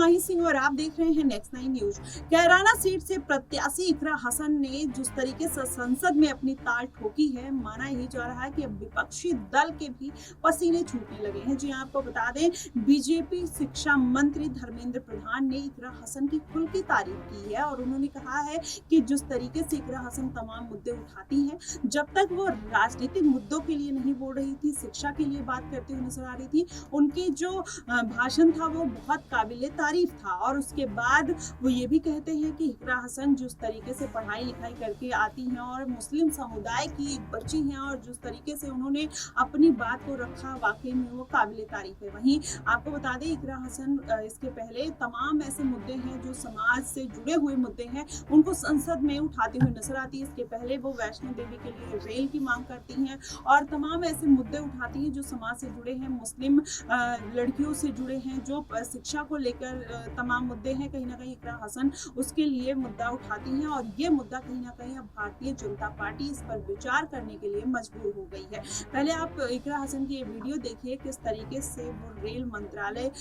माही सिंह और आप देख रहे हैं नेक्स्ट 9 न्यूज। कैराना सीट से प्रत्याशी इकरा हसन ने जिस तरीके से संसद में अपनी ताल ठोकी है, माना यही जा रहा है कि अब विपक्षी दल के भी पसीने छूटने लगे हैं। जी आपको बता दें, बीजेपी शिक्षा मंत्री धर्मेंद्र प्रधान ने इकरा हसन की खुल की तारीफ की है और उन्होंने कहा है कि जिस तरीके से इकरा हसन तमाम मुद्दे उठाती है, जब तक वो राजनीतिक मुद्दों के लिए नहीं बोल रही थी, शिक्षा के लिए बात करते हुए नजर आ रही थी, उनकी जो भाषण था वो बहुत काबिले तारीफ था। और उसके बाद वो ये भी कहते हैं कि इकरा हसन जिस तरीके से पढ़ाई लिखाई करके आती हैं और मुस्लिम समुदाय की एक बच्ची हैं और जिस तरीके से उन्होंने अपनी बात को रखा, वाकई में वो काबिले तारीफ है। वहीं आपको बता दें, इकरा हसन इसके पहले तमाम ऐसे मुद्दे हैं जो समाज से जुड़े हुए मुद्दे हैं, उनको संसद में उठाती हुई नजर आती है। इसके पहले वो वैष्णो देवी के लिए रेल की मांग करती हैं और तमाम ऐसे मुद्दे उठाती हैं जो समाज से जुड़े हैं, मुस्लिम लड़कियों से जुड़े हैं, जो शिक्षा को लेकर तमाम मुद्दे हैं। कहीं ना कहीं इकरा हसन उसके लिए मुद्दा उठाती हैं और ये मुद्दा कहीं ना कहीं अब भारतीय जनता पार्टी इस पर विचार करने के लिए मजबूर हो गई है। पहले आप इकरा हसन की ये वीडियो देखिए, किस तरीके से वो रेल मंत्रालय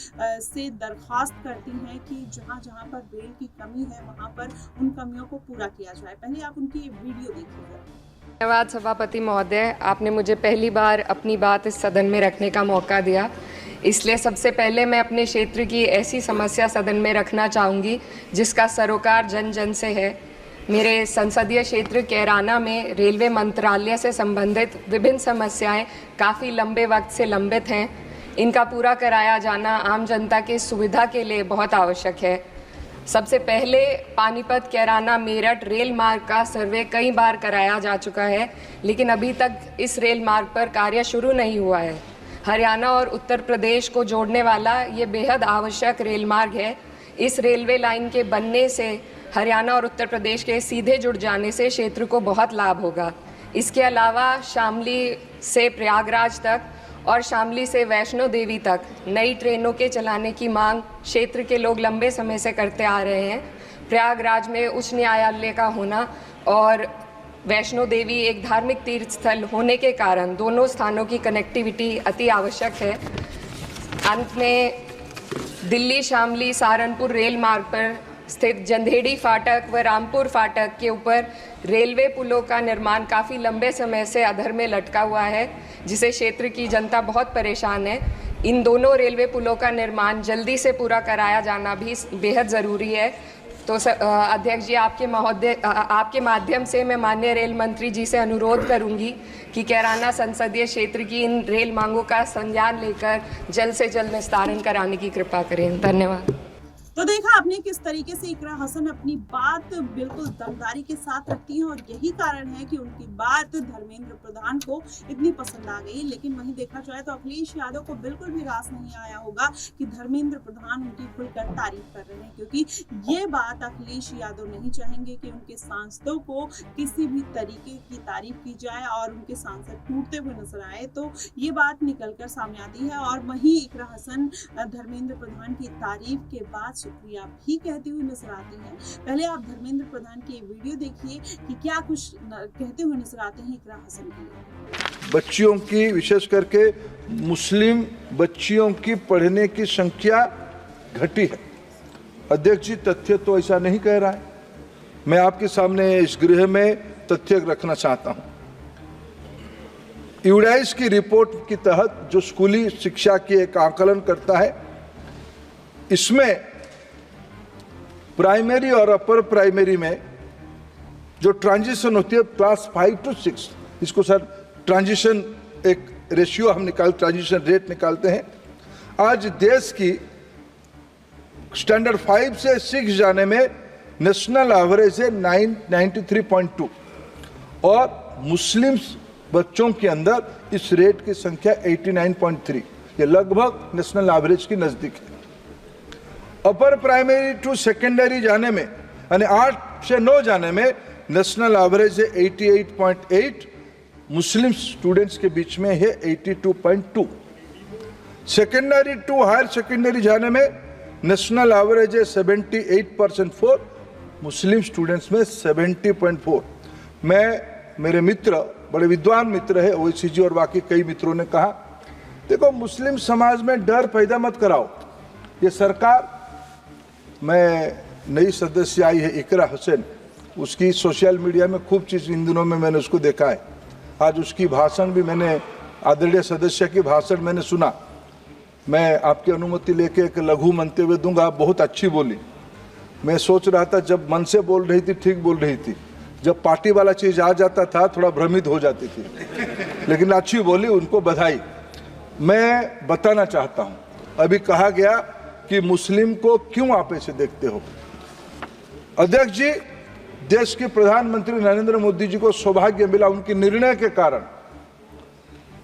से दरख्वास्त करती हैं कि जहां जहां पर रेल की कमी है वहां पर उन कमियों को पूरा किया जाए। पहले आप उनकी ये वीडियो देखिए। धन्यवाद सभापति महोदय, आपने मुझे पहली बार अपनी बात इस सदन में रखने का मौका दिया। इसलिए सबसे पहले मैं अपने क्षेत्र की ऐसी समस्या सदन में रखना चाहूँगी जिसका सरोकार जन जन से है। मेरे संसदीय क्षेत्र कैराना में रेलवे मंत्रालय से संबंधित विभिन्न समस्याएं काफ़ी लंबे वक्त से लंबित हैं। इनका पूरा कराया जाना आम जनता की सुविधा के लिए बहुत आवश्यक है। सबसे पहले पानीपत कैराना मेरठ रेल मार्ग का सर्वे कई बार कराया जा चुका है, लेकिन अभी तक इस रेल मार्ग पर कार्य शुरू नहीं हुआ है। हरियाणा और उत्तर प्रदेश को जोड़ने वाला ये बेहद आवश्यक रेल मार्ग है। इस रेलवे लाइन के बनने से हरियाणा और उत्तर प्रदेश के सीधे जुड़ जाने से क्षेत्र को बहुत लाभ होगा। इसके अलावा शामली से प्रयागराज तक और शामली से वैष्णो देवी तक नई ट्रेनों के चलाने की मांग क्षेत्र के लोग लंबे समय से करते आ रहे हैं। प्रयागराज में उच्च न्यायालय का होना और वैष्णो देवी एक धार्मिक तीर्थ स्थल होने के कारण दोनों स्थानों की कनेक्टिविटी अति आवश्यक है। अंत में दिल्ली शामली सहारनपुर रेल मार्ग पर स्थित जंधेड़ी फाटक व रामपुर फाटक के ऊपर रेलवे पुलों का निर्माण काफ़ी लंबे समय से अधर में लटका हुआ है, जिसे क्षेत्र की जनता बहुत परेशान है। इन दोनों रेलवे पुलों का निर्माण जल्दी से पूरा कराया जाना भी बेहद ज़रूरी है। तो अध्यक्ष जी, आपके माध्यम से मैं माननीय रेल मंत्री जी से अनुरोध करूंगी कि कैराना संसदीय क्षेत्र की इन रेल मांगों का संज्ञान लेकर जल्द से जल्द निस्तारण कराने की कृपा करें। धन्यवाद। तो देखा आपने किस तरीके से इकरा हसन अपनी बात बिल्कुल दमदारी के साथ रखती हैं और यही कारण है कि उनकी बात धर्मेंद्र प्रधान को इतनी पसंद आ गई। लेकिन वहीं देखा जाए तो अखिलेश यादव को बिल्कुल भी रास नहीं आया होगा कि धर्मेंद्र प्रधान उनकी खुलकर तारीफ कर रहे हैं, क्योंकि ये बात अखिलेश यादव नहीं चाहेंगे कि उनके सांसदों को किसी भी तरीके की तारीफ की जाए और उनके सांसद टूटते हुए नजर आए। तो ये बात निकलकर सामने आती है और वहीं इकरा हसन धर्मेंद्र प्रधान की तारीफ के बाद शुक्रिया भी कहती हुई नजर आती हैं। पहले आप धर्मेंद्र प्रधान की वीडियो देखिए कि क्या कुछ कहते हुए नजर आते हैं इकरा हसन के लिए। बच्चियों की, विशेष करके मुस्लिम बच्चियों की पढ़ने की संख्या घटी है। अध्यक्ष जी, तथ्य तो ऐसा नहीं कह रहा है। मैं आपके सामने इस गृह में तथ्य रखना चाहता हूं। यूडाइस की रिपोर्ट के तहत जो स्कूली शिक्षा की एक आकलन करता है, इसमें प्राइमरी और अपर प्राइमरी में जो ट्रांजिशन होती है क्लास 5 to 6, इसको सर ट्रांजिशन एक रेशियो हम ट्रांजिशन रेट निकालते हैं। आज देश की स्टैंडर्ड 5 से 6 जाने में नेशनल एवरेज है 93.2 और मुस्लिम बच्चों के अंदर इस रेट की संख्या 89.3, ये लगभग नेशनल एवरेज के नजदीक है। अपर प्राइमरी टू सेकेंडरी जाने में यानी 8 से 9 जाने में नेशनल एवरेज है 88.8, मुस्लिम स्टूडेंट्स के बीच में है 82.2। सेकेंडरी टू हायर सेकेंडरी जाने में नेशनल एवरेज है 78% फॉर मुस्लिम स्टूडेंट्स में 70.4। मेरे मित्र, बड़े विद्वान मित्र है ओवैसी जी और बाकी कई मित्रों ने कहा, देखो मुस्लिम समाज में डर पैदा मत कराओ। ये सरकार मैं नई सदस्य आई है इकरा हुसैन, उसकी सोशल मीडिया में खूब चीज़ इन दिनों में मैंने उसको देखा है। आज उसकी भाषण भी मैंने, आदरणीय सदस्य की भाषण मैंने सुना। मैं आपकी अनुमति लेके एक लघु मंतव्य दूंगा। आप बहुत अच्छी बोली। मैं सोच रहा था जब मन से बोल रही थी ठीक बोल रही थी, जब पार्टी वाला चीज़ आ जाता था थोड़ा भ्रमित हो जाती थी, लेकिन अच्छी बोली, उनको बधाई। मैं बताना चाहता हूँ, अभी कहा गया कि मुस्लिम को क्यों आप ऐसे देखते हो। अध्यक्ष जी, देश के प्रधानमंत्री नरेंद्र मोदी जी को सौभाग्य मिला, उनके निर्णय के कारण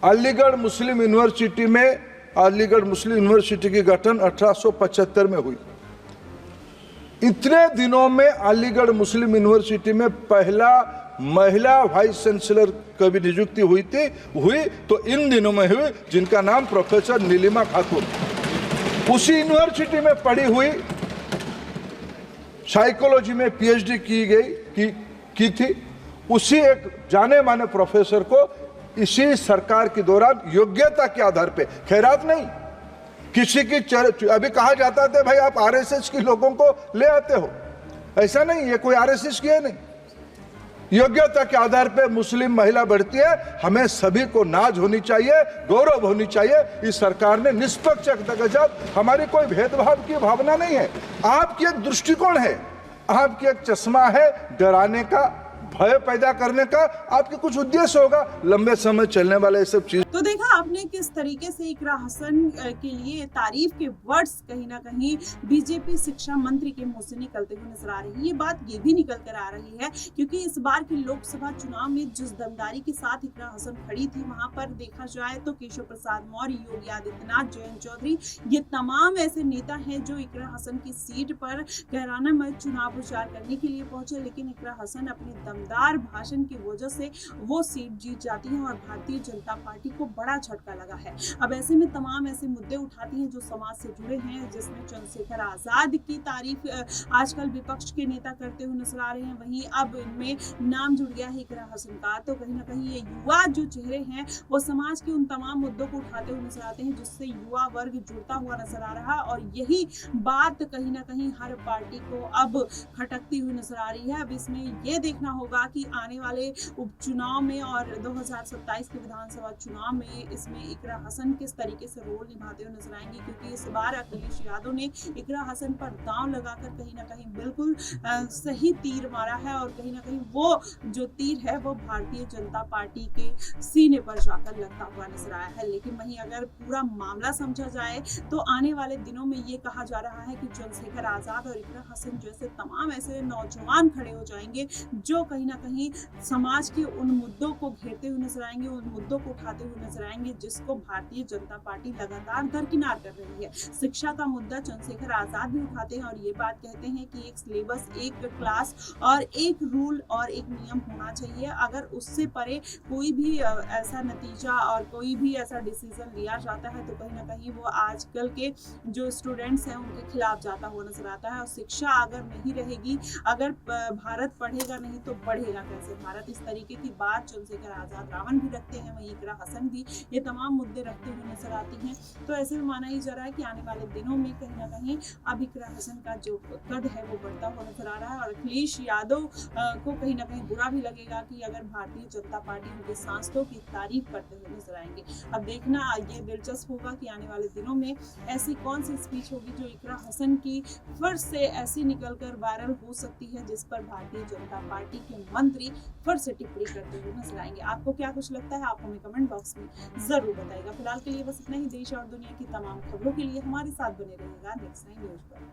अलीगढ़ मुस्लिम यूनिवर्सिटी की गठन 1875 में हुई। इतने दिनों में अलीगढ़ मुस्लिम यूनिवर्सिटी में पहला महिला वाइस चांसलर की भी नियुक्ति हुई तो इन दिनों में हुई, जिनका नाम प्रोफेसर नीलिमा खातून। उसी यूनिवर्सिटी में पढ़ी हुई, साइकोलॉजी में पीएचडी की थी। उसी एक जाने माने प्रोफेसर को इसी सरकार के दौरान योग्यता के आधार पे, खैरात नहीं, किसी की अभी कहा जाता था भाई आप आरएसएस के लोगों को ले आते हो, ऐसा नहीं, ये कोई आरएसएस की है नहीं। योग्यता के आधार पे मुस्लिम महिला बढ़ती है, हमें सभी को नाज होनी चाहिए, गौरव होनी चाहिए। इस सरकार ने निष्पक्ष के साथ, हमारी कोई भेदभाव की भावना नहीं है। आपकी एक दृष्टिकोण है, आपकी एक चश्मा है डराने का, भय पैदा करने का, आपके कुछ उद्देश्य होगा, लंबे समय चलने वाले ये सब चीज। तो देखा आपने किस तरीके से इकरा हसन के लिए तारीफ के वर्ड्स कहीं ना कहीं बीजेपी शिक्षा मंत्री के मुंह से निकलते हुए नजर आ रही है। ये बात ये भी निकल कर आ रही है क्योंकि इस बार के लोकसभा चुनाव में जिस दमदारी के साथ इकरा हसन खड़ी थी, वहां पर देखा जाए तो केशव प्रसाद मौर्य, योगी आदित्यनाथ, जयंत चौधरी, ये तमाम ऐसे नेता हैं जो इकरा हसन की सीट पर कैराना में चुनाव प्रचार करने के लिए पहुंचे, लेकिन इकरा हसन अपने दमदार भाषण की वजह से वो सीट जीत जाती है और भारतीय जनता पार्टी को बड़ा झटका लगा है। अब ऐसे में तमाम ऐसे मुद्दे उठाती हैं जो समाज से जुड़े हैं, जिसमें चंद्रशेखर आजाद की तारीफ आजकल विपक्ष के नेता करते हुए नजर आ रहे हैं। वहीं अब इनमें नाम जुड़ गया है इकरा हसन का, तो कहीं ना कहीं ये युवा जो चेहरे हैं वो समाज के उन तमाम मुद्दों को उठाते हुए नजर आते हैं जिससे युवा वर्ग जुड़ता हुआ नजर आ रहा है। और यही बात कहीं ना कहीं हर पार्टी को अब खटकती हुई नजर आ रही है। अब इसमें यह देखना होगा कि आने वाले उपचुनाव में और 2027 के विधानसभा चुनाव में इसमें इकरा हसन किस तरीके से रोल निभाते हुए नजर आएंगे, क्योंकि इस बार अखिलेश यादव ने इकरा हसन पर दांव लगाकर कहीं ना कहीं बिल्कुल सही तीर मारा है और कहीं ना कहीं वो जो तीर है वो भारतीय जनता पार्टी के सीने पर जाकर लगता हुआ नजर आया है। लेकिन वहीं अगर पूरा मामला समझा जाए तो आने वाले दिनों में ये कहा जा रहा है कि चंद्रशेखर आजाद और इकरा हसन जैसे तमाम ऐसे नौजवान खड़े हो जाएंगे जो कहीं ना कहीं समाज के उन मुद्दों को घेरते हुए नजर आएंगे, उन मुद्दों को उठाते हुए नजर आएंगे जिसको भारतीय जनता पार्टी लगातार दरकिनार कर रही है। शिक्षा का मुद्दा चंद्रशेखर आजाद भी उठाते हैं और ये बात कहते हैं कि एक सिलेबस, एक क्लास और एक रूल और एक नियम होना चाहिए। अगर उससे परे कोई भी ऐसा नतीजा और कोई भी ऐसा डिसीजन लिया जाता है तो कहीं ना कहीं वो आजकल के जो स्टूडेंट्स हैं उनके खिलाफ जाता हुआ नजर आता है। और शिक्षा अगर नहीं रहेगी, अगर भारत पढ़ेगा नहीं तो बढ़ेगा कैसे भारत, इस तरीके की बात चंद्रशेखर आजाद रावण भी रखते हैं, वहीं इकरा हसन भी ये तमाम मुद्दे रखते हुए नजर आती हैं। तो ऐसे में माना ही जा रहा है कि आने वाले दिनों में कहीं ना कहीं अब इकरा हसन का जो कद है वो बढ़ता हुआ नजर आ रहा है। और अखिलेश यादव को कहीं ना कहीं बुरा भी लगेगा कि अगर भारतीय जनता पार्टी उनके सांसदों की तारीफ करते हुए नजर आएंगे। अब देखना ये दिलचस्प होगा कि आने वाले दिनों में ऐसी कौन सी स्पीच होगी जो इकरा हसन की फिर से ऐसी निकलकर वायरल हो सकती है जिस पर भारतीय जनता पार्टी के मंत्री फिर से टिप्पणी करते हुए नजर आएंगे। आपको क्या कुछ लगता है, आप हमें कमेंट बॉक्स में जरूर बताइएगा। फिलहाल के लिए बस इतना ही। देश और दुनिया की तमाम खबरों के लिए हमारे साथ बने रहिएगा नेक्स्ट 9 न्यूज पर।